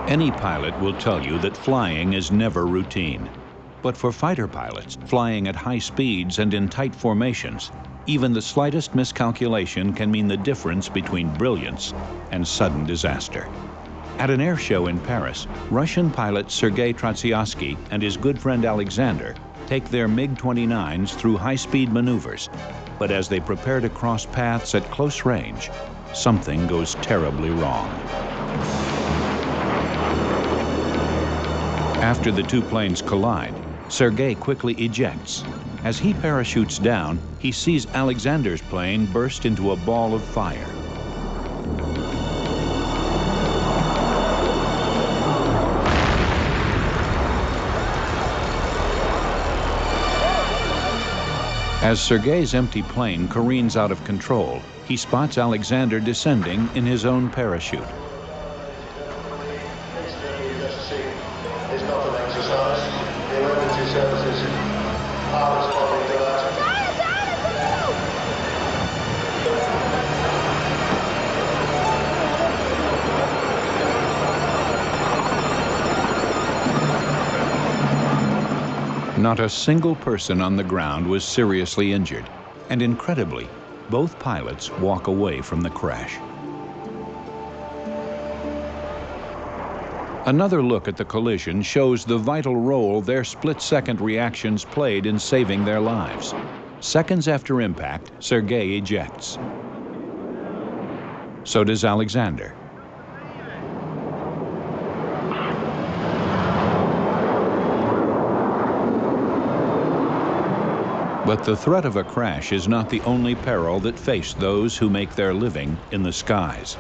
Any pilot will tell you that flying is never routine. But for fighter pilots, flying at high speeds and in tight formations, even the slightest miscalculation can mean the difference between brilliance and sudden disaster. At an air show in Paris, Russian pilot Sergei Trotsyaevsky and his good friend Alexander take their MiG-29s through high-speed maneuvers. But as they prepare to cross paths at close range, something goes terribly wrong. After the two planes collide, Sergei quickly ejects. As he parachutes down, he sees Alexander's plane burst into a ball of fire. As Sergei's empty plane careens out of control, he spots Alexander descending in his own parachute. It's not an exercise. The emergency services are responding to that. Not a single person on the ground was seriously injured, and incredibly, both pilots walk away from the crash. Another look at the collision shows the vital role their split-second reactions played in saving their lives. Seconds after impact, Sergei ejects. So does Alexander. But the threat of a crash is not the only peril that faced those who make their living in the skies.